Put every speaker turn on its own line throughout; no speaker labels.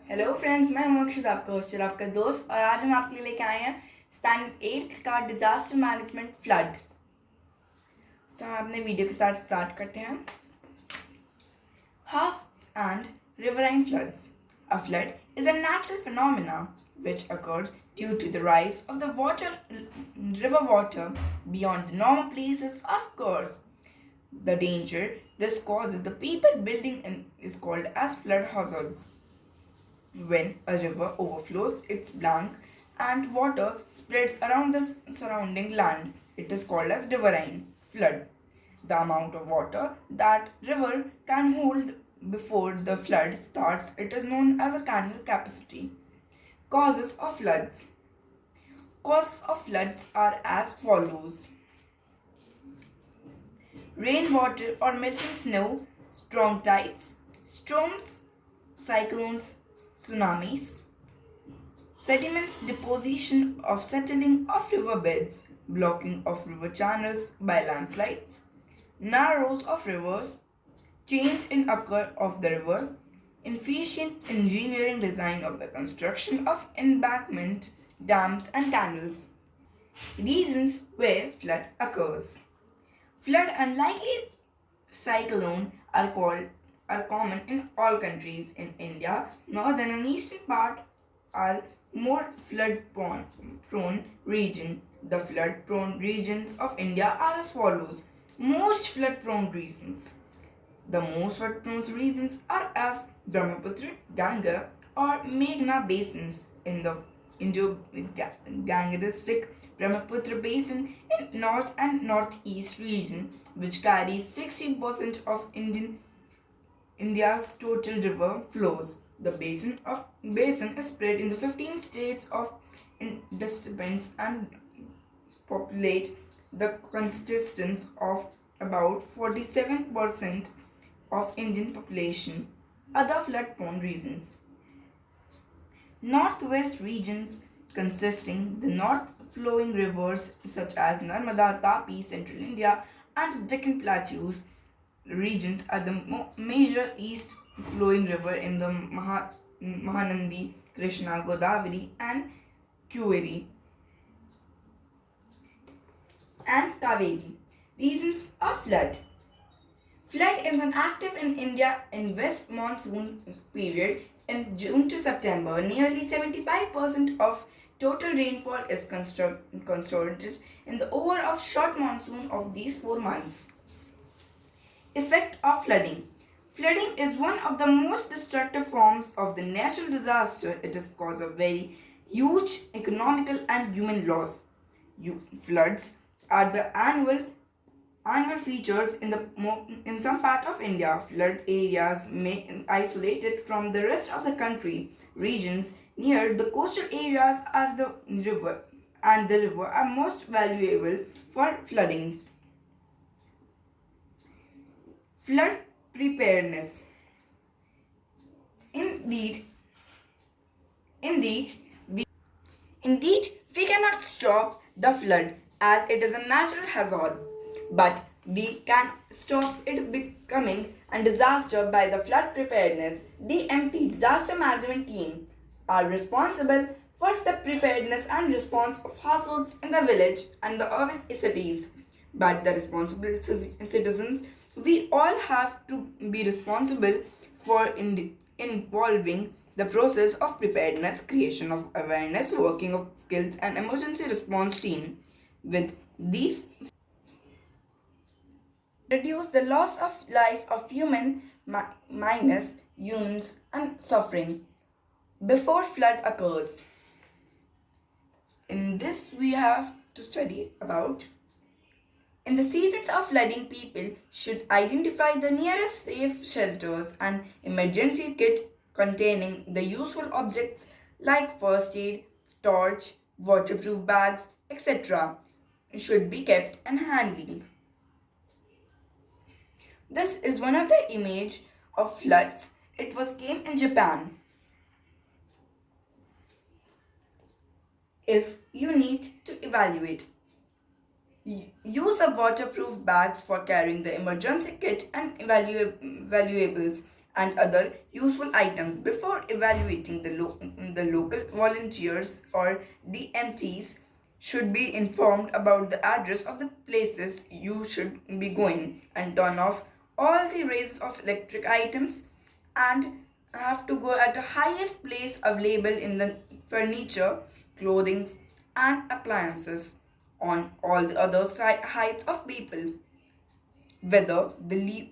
Hello friends, मैं हूं अक्षत, आपका होस्टर, आपका दोस्त। और आज हम आपके लिए लेके आए हैं स्टैंडर्ड 8th का डिजास्टर मैनेजमेंट फ्लड। हम अपने वीडियो के साथ स्टार्ट करते हैं। Hosts and riverine floods. A flood is a natural phenomena which occurs due to the rise of the river water beyond the normal places of course. The danger this causes the people building in is called as flood hazards. When a river overflows its bank and water spreads around the surrounding land, it is called as riverine flood. The amount of water that river can hold before the flood starts, it is known as a canal capacity. Causes of floods. Causes of floods are as follows: rainwater or melting snow, strong tides, storms, cyclones, tsunamis, sediments deposition of settling of riverbeds, blocking of river channels by landslides, narrows of rivers, change in occur of the river, inefficient engineering design of the construction of embankment, dams and canals. Reasons where flood occurs. Flood unlikely cyclone are common in all countries. In India, northern and eastern part are more flood prone region. The flood prone regions of India are as follows: most flood prone regions. The most flood prone regions are as Brahmaputra, Ganga or Meghna basins in the Indo-Gangetic Brahmaputra basin in north and northeast region, which carries 60% of India's total river flows. The basin is spread in the 15 states of disturbance and populate the constituents of about 47% of Indian population. Other flood prone regions. Northwest regions consisting the north flowing rivers such as Narmada, Tapi, Central India and Deccan Plateaus regions are the major east flowing river in the Mahanandi, Krishna, Godavari and Kaveri and Kaveri. Reasons of flood. Flood is an active in India in west monsoon period in June to September. Nearly 75% of total rainfall is concentrated in the over of short monsoon of these 4 months. Effect of flooding. Flooding is one of the most destructive forms of the natural disaster. It is cause of very huge economical and human loss. Floods are the annual features in some part of India. Flood areas may isolated from the rest of the country. Regions near the coastal areas are the river and the river are most valuable for flooding. Flood preparedness. Indeed, indeed, Indeed, we cannot stop the flood as it is a natural hazard, but we can stop it becoming a disaster by the flood preparedness. DMT, Disaster Management Team, are responsible for the preparedness and response of hazards in the village and the urban cities. But the responsible citizens, we all have to be responsible for involving the process of preparedness, creation of awareness, working of skills, and emergency response team. With these, reduce the loss of life of minus humans and suffering before flood occurs. In this, we have to study about. In the seasons of flooding, people should identify the nearest safe shelters and emergency kit containing the useful objects like first aid, torch, waterproof bags, etc. should be kept and handy. This is one of the image of floods. It was came in Japan. If you need to evaluate, use the waterproof bags for carrying the emergency kit and valuables and other useful items. Before evaluating the local volunteers or DMTs should be informed about the address of the places you should be going and turn off all the rays of electric items and have to go at the highest place available in the furniture, clothing and appliances on all the other heights of people, whether the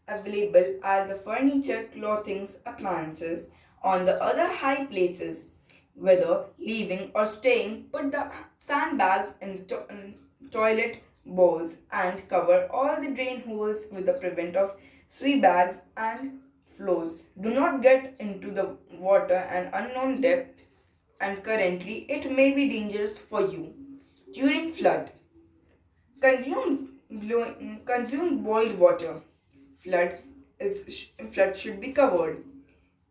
available are the furniture, clothing, appliances on the other high places. Whether leaving or staying, put the sandbags in the toilet bowls and cover all the drain holes with the prevent of sweep bags and flows. Do not get into the water an unknown depth and currently it may be dangerous for you. During flood, consume boiled water. Flood should be covered.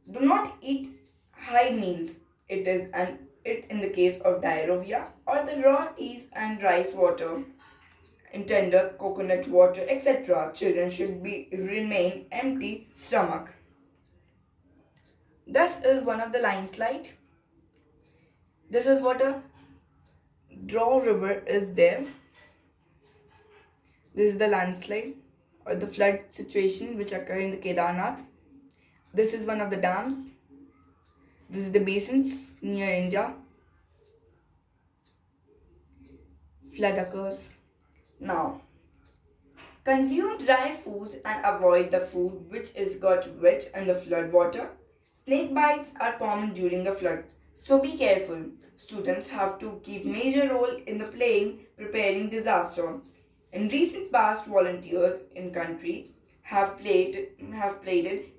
Do not eat high meals. It in the case of diarrhea or the raw teas and rice water, in tender coconut water, etc. Children should be remain empty stomach. This is one of the landslide. This is what a draw river is there. This is the landslide or the flood situation which occur in the Kedarnath. This is one of the dams. This is the basins near India. Flood occurs. Now, consume dry foods and avoid the food which is got wet in the flood water. Snake bites are common during the flood, so be careful. Students have to keep major role in the playing preparing disaster. In recent past, volunteers in country have played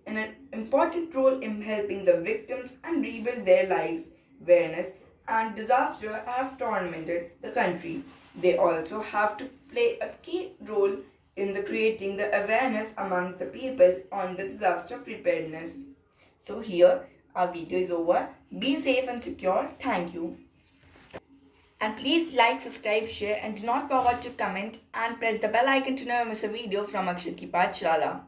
an important role in helping the victims and rebuild their lives. Awareness and disaster have tormented the country. They also have to play a key role in the creating the awareness amongst the people on the disaster preparedness. So here our video is over. Be safe and secure. Thank you. And please like, subscribe, share and do not forget to comment and press the bell icon to never miss a video from Akshat Ki Pathshala.